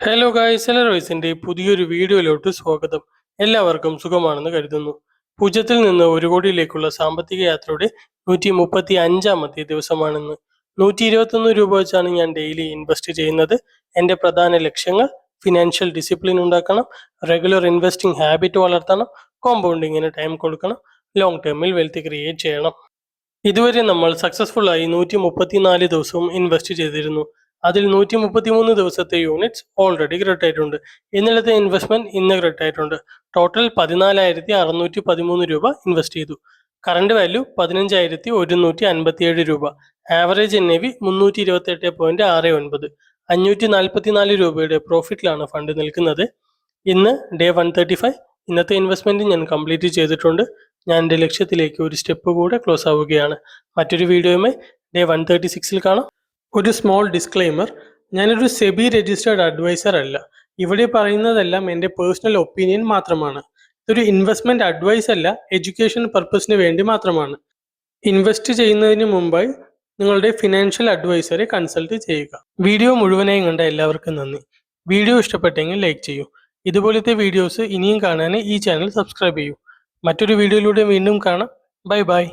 Hello guys, സെലറോയ്സിന്റെ പുതിയൊരു വീഡിയോയിലോട്ട് സ്വാഗതം. എല്ലാവർക്കും സുഖമാണെന്ന് കരുതുന്നു. പൂജ്യത്തിൽ നിന്ന് 1 കോടിയിലേക്കുള്ള സാമ്പത്തിക യാത്രയുടെ 135-ാമത്തെ ദിവസമാണെന്ന്. 121 രൂപ വെച്ചാണ് ഞാൻ ഡെയിലി ഇൻവെസ്റ്റ് ചെയ്യുന്നത്. എൻ്റെ പ്രധാന ലക്ഷ്യങ്ങൾ: ഫിനാൻഷ്യൽ ഡിസിപ്ലിൻ ഉണ്ടാക്കണം, റെഗുലർ ഇൻവെസ്റ്റിംഗ് ഹാബിറ്റ് വളർത്തണം, കോമ്പൗണ്ടിങ്ങിന് ടൈം കൊടുക്കണം, ലോങ് ടേമിൽ വെൽത്ത് ക്രിയേറ്റ് ചെയ്യണം. ഇതുവരെ നമ്മൾ സക്സസ്ഫുൾ ആയി 134 ദിവസവും ഇൻവെസ്റ്റ് ചെയ്തിരുന്നു. അതിൽ 133 ദിവസത്തെ യൂണിറ്റ്സ് ഓൾറെഡി ക്രെഡിറ്റ് ആയിട്ടുണ്ട്. ഇന്നലത്തെ ഇൻവെസ്റ്റ്മെന്റ് ഇന്ന് ക്രെഡിറ്റ് ആയിട്ടുണ്ട്. ടോട്ടൽ 14,613 രൂപ ഇൻവെസ്റ്റ് ചെയ്തു. കറണ്ട് വാല്യൂ 15,157 രൂപ. Average NAV 328.69. 544 രൂപയുടെ പ്രോഫിറ്റിലാണ് ഫണ്ട് നിൽക്കുന്നത്. ഇന്ന് ഡേ 135. ഇന്നത്തെ ഇൻവെസ്റ്റ്മെന്റ് ഞാൻ കംപ്ലീറ്റ് ചെയ്തിട്ടുണ്ട്. ഞാൻ എൻ്റെ ലക്ഷ്യത്തിലേക്ക് ഒരു സ്റ്റെപ്പ് കൂടെ ക്ലോസ് ആവുകയാണ്. മറ്റൊരു വീഡിയോയുമായി ഡേ 136 കാണാം. ഒരു സ്മോൾ ഡിസ്ക്ലെയിമർ: ഞാനൊരു സെബി രജിസ്റ്റേർഡ് അഡ്വൈസർ അല്ല. ഇവിടെ പറയുന്നതെല്ലാം എൻ്റെ പേഴ്സണൽ ഒപ്പീനിയൻ മാത്രമാണ്. ഇതൊരു ഇൻവെസ്റ്റ്മെന്റ് അഡ്വൈസ് അല്ല, എഡ്യൂക്കേഷൻ പർപ്പസിന് വേണ്ടി മാത്രമാണ്. ഇൻവെസ്റ്റ് ചെയ്യുന്നതിന് മുമ്പായി നിങ്ങളുടെ ഫിനാൻഷ്യൽ അഡ്വൈസറെ കൺസൾട്ട് ചെയ്യുക. വീഡിയോ മുഴുവനായും കണ്ട എല്ലാവർക്കും നന്ദി. വീഡിയോ ഇഷ്ടപ്പെട്ടെങ്കിൽ ലൈക്ക് ചെയ്യൂ. ഇതുപോലത്തെ വീഡിയോസ് ഇനിയും കാണാൻ ഈ ചാനൽ സബ്സ്ക്രൈബ് ചെയ്യൂ. മറ്റൊരു വീഡിയോയിലൂടെ വീണ്ടും കാണാം. Bye bye.